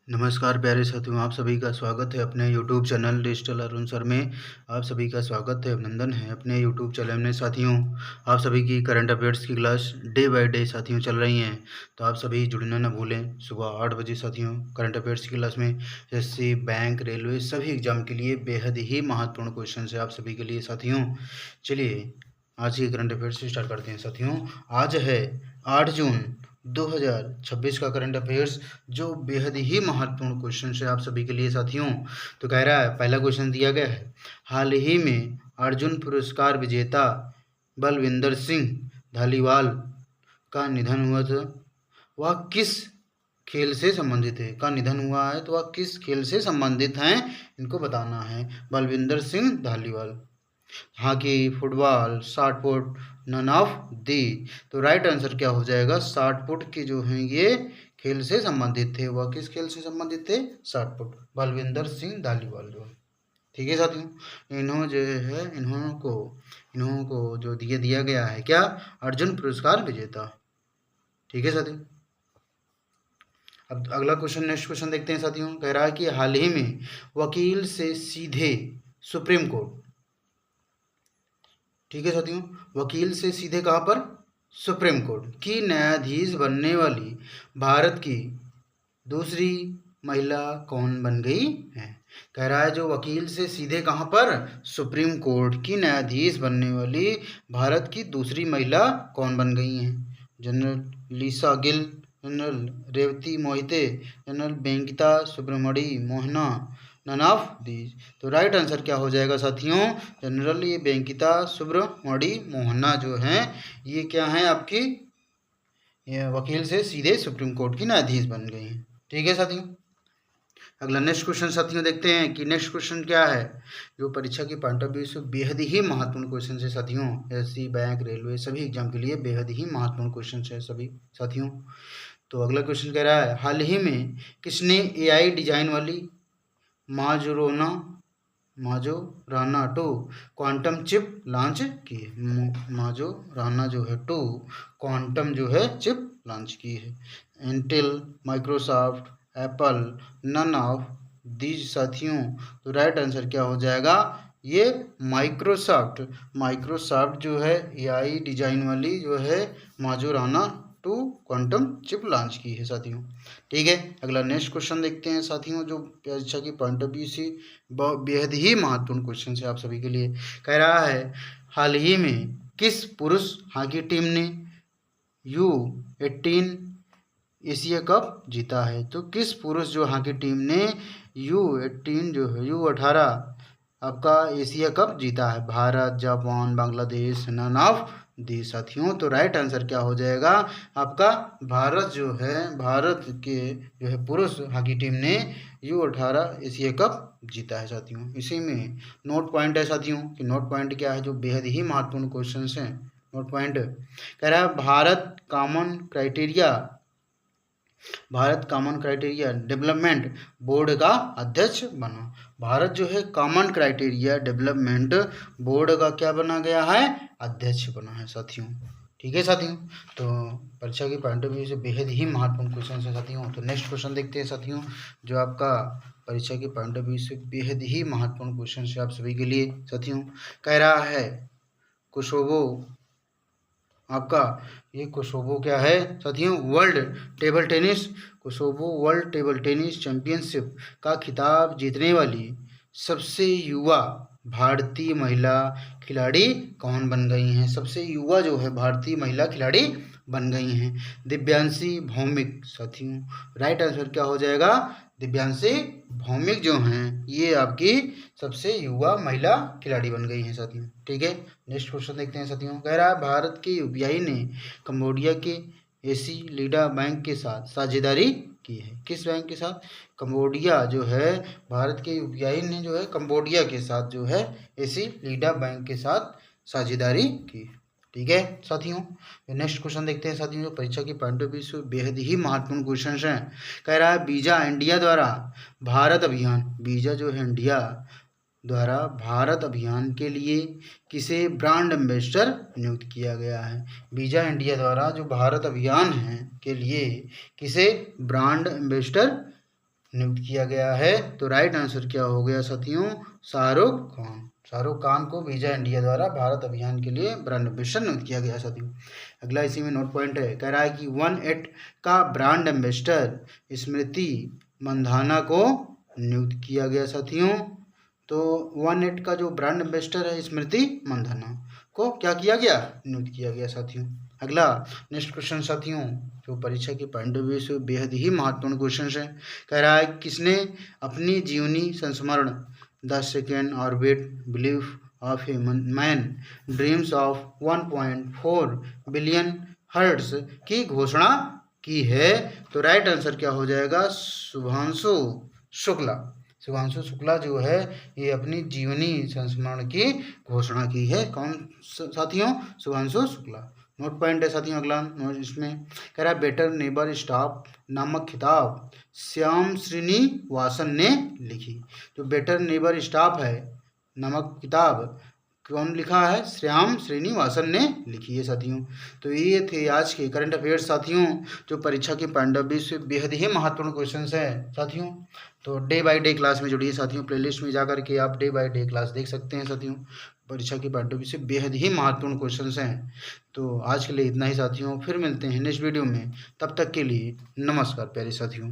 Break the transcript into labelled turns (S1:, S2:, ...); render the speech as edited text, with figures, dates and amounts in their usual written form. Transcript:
S1: नमस्कार प्यारे साथियों, आप सभी का स्वागत है अपने YouTube channel digital Arun sir में। आप सभी का स्वागत है, अभिनंदन है अपने यूट्यूब चैनल में। साथियों, आप सभी की करंट अफेयर्स की क्लास डे बाय डे साथियों चल रही हैं, तो आप सभी जुड़ना ना भूलें। सुबह 8 बजे साथियों करंट अफेयर्स की क्लास में एसएससी, बैंक, रेलवे सभी एग्जाम के लिए बेहद ही महत्वपूर्ण क्वेश्चन है आप सभी के लिए साथियों। चलिए आज के करंट अफेयर्स से स्टार्ट करते हैं साथियों। आज है 8 जून 2026 का करंट अफेयर्स, जो बेहद ही महत्वपूर्ण क्वेश्चन है आप सभी के लिए साथियों। तो कह रहा है, पहला क्वेश्चन दिया गया है, हाल ही में अर्जुन पुरस्कार विजेता बलविंदर सिंह धालीवाल का निधन हुआ था, वह किस खेल से संबंधित है? का निधन हुआ है तो वह किस खेल से संबंधित हैं, इनको बताना है। Balwinder Singh Dhaliwal, hockey, football, shot put, none of the. तो राइट आंसर क्या हो जाएगा? शॉट पुट के जो हैं ये खेल से संबंधित थे। वह किस खेल से संबंधित थे? Shot put. बलविंदर सिंह धालीवाल जो, ठीक है साथियों। इन्हों को जो दिया गया है क्या? अर्जुन पुरस्कार विजेता, ठीक है साथियों। अब अगला क्वेश्चन, नेक्स्ट क्वेश्चन देखते हैं साथियों। कह रहा है कि हाल ही में वकील से सीधे सुप्रीम कोर्ट, ठीक है साथियों, वकील से सीधे कहाँ पर? सुप्रीम कोर्ट की न्यायाधीश बनने वाली भारत की दूसरी महिला कौन बन गई है? कह रहा है जो वकील से सीधे कहाँ पर? सुप्रीम कोर्ट की न्यायाधीश बनने वाली भारत की दूसरी महिला कौन बन गई हैं? General Lisa Gill, general Revathi Mohite, general Venkita Subramani Mohana, none of these. तो राइट आंसर क्या हो जाएगा साथियों? जनरल ये वेंकिता सुब्रमणी मोहना जो हैं ये क्या हैं आपकी? ये वकील से सीधे सुप्रीम कोर्ट की न्यायाधीश बन गई हैं, ठीक है साथियों। अगला नेक्स्ट क्वेश्चन साथियों देखते हैं कि नेक्स्ट क्वेश्चन क्या है, जो परीक्षा की पॉइंट ऑफ व्यू से बेहद ही महत्वपूर्ण क्वेश्चन है साथियों। एसएससी, बैंक, रेलवे सभी एग्जाम के लिए बेहद ही महत्वपूर्ण क्वेश्चन है सभी साथियों। तो अगला क्वेश्चन कह रहा है, हाल ही में किसने एआई डिजाइन वाली माजुरोना माजोराना 2 क्वांटम चिप लॉन्च की है? माजोराना जो है 2 क्वांटम जो है चिप लॉन्च की है। Intel, Microsoft, Apple, none of these साथियों। तो राइट आंसर क्या हो जाएगा? ये माइक्रोसॉफ्ट जो है एआई डिजाइन वाली जो है माजोराना 2 क्वांटम चिप लॉन्च की है साथियों, ठीक है। अगला नेक्स्ट क्वेश्चन देखते हैं साथियों, जो परीक्षा की पॉइंट ऑफ व्यू से बेहद ही महत्वपूर्ण क्वेश्चन है आप सभी के लिए। कह रहा है, हाल ही में किस पुरुष हॉकी टीम ने U18 एशिया कप जीता है? तो किस पुरुष जो हॉकी टीम ने U18 जो है U18 आपका एशिया कप जीता है? Bharat, Japan, Bangladesh, none of the साथियों। तो राइट आंसर क्या हो जाएगा आपका? भारत जो है, भारत के जो है पुरुष हॉकी टीम ने U18 एशिया कप जीता है साथियों। इसी में नोट पॉइंट है साथियों कि नोट पॉइंट क्या है, जो बेहद ही महत्वपूर्ण क्वेश्चन हैं। नोट पॉइंट कह रहा है, Bharat common criteria development board का अध्यक्ष बना। भारत जो है कॉमन क्राइटेरिया डेवलपमेंट बोर्ड का क्या बना गया है? अध्यक्ष बना है साथियों, ठीक है साथियों। तो परीक्षा की पॉइंट ऑफ व्यू से बेहद ही महत्वपूर्ण क्वेश्चन है साथियों। तो नेक्स्ट क्वेश्चन देखते हैं साथियों, जो आपका परीक्षा की पॉइंट ऑफ व्यू से बेहद ही महत्वपूर्ण क्वेश्चन है आप सभी के लिए साथियों। कह रहा है, कोसोवो आपका, ये कोसोवो क्या है साथियों? Kosovo world table tennis championship का खिताब जीतने वाली सबसे युवा भारतीय महिला खिलाड़ी कौन बन गई हैं? सबसे युवा जो है भारतीय महिला खिलाड़ी बन गई हैं दिव्यांशी भौमिक साथियों। राइट आंसर क्या हो जाएगा? दिव्यांशी भौमिक जो हैं ये आपकी सबसे युवा महिला खिलाड़ी बन गई हैं साथियों, ठीक है। नेक्स्ट क्वेश्चन देखते हैं साथियों। कह रहा है, भारत के यूपीआई ने कंबोडिया के एसी लीडा बैंक के साथ साझेदारी की है। किस बैंक के साथ? कंबोडिया जो है, भारत के यूपीआई ने जो है कंबोडिया के साथ जो है एसी लीडा बैंक के साथ साझेदारी की, ठीक है साथियों। नेक्स्ट क्वेश्चन देखते हैं साथियों, जो परीक्षा की पॉइंट ऑफ व्यू से बेहद ही महत्वपूर्ण क्वेश्चन हैं। कह रहा है, वीजा इंडिया द्वारा भारत अभियान, वीजा जो है इंडिया द्वारा भारत अभियान के लिए किसे ब्रांड एम्बेसडर नियुक्त किया गया है? वीजा इंडिया द्वारा जो भारत अभियान है के लिए किसे ब्रांड एम्बेसडर नियुक्त किया गया है? तो राइट आंसर क्या हो गया साथियों? शाहरुख खान। शाहरुख खान को वीजा इंडिया द्वारा भारत अभियान के लिए ब्रांड एम्बेसडर नियुक्त किया गया साथियों। अगला इसी में नोट पॉइंट है, कह रहा है कि 1-8 का ब्रांड एम्बेसडर स्मृति मंधाना को नियुक्त किया गया साथियों। तो 1-8 का जो ब्रांड एम्बेसडर है स्मृति मंधाना को क्या किया गया? नियुक्त किया गया साथियों। अगला नेक्स्ट क्वेश्चन साथियों, जो परीक्षा के पॉइंट ऑफ व्यू से बेहद ही महत्वपूर्ण क्वेश्चन है। कह रहा है किसने अपनी जीवनी संस्मरण the second orbit belief of a man dreams of 1.4 billion hearts की घोषणा की है? तो राइट आंसर क्या हो जाएगा? शुभांशु शुक्ला। शुभांशु शुक्ला जो है ये अपनी जीवनी संस्मरण की घोषणा की है। कौन साथियों? शुभांशु शुक्ला। नोट पॉइंट है साथियों अगला इसमें, कह रहा है बेटर नेबर स्टाफ नामक किताब श्याम श्रीनिवासन ने लिखी। जो बेटर नेबर स्टाफ है नामक किताब कौन लिखा है? श्याम श्रीनिवासन ने लिखी है साथियों। तो ये थे आज के करंट अफेयर्स साथियों, जो परीक्षा के पॉइंट ऑफ व्यू से बेहद ही महत्वपूर्ण क्वेश्चंस हैं साथियों। तो डे बाय डे क्लास में जुड़िए साथियों, प्लेलिस्ट में जाकर के आप डे बाय डे क्लास देख सकते हैं साथियों। परीक्षा के पॉइंट ऑफ व्यू से बेहद ही महत्वपूर्ण क्वेश्चंस हैं। तो आज के लिए इतना ही साथियों, फिर मिलते हैं नेक्स्ट वीडियो में। तब तक के लिए नमस्कार प्यारे साथियों।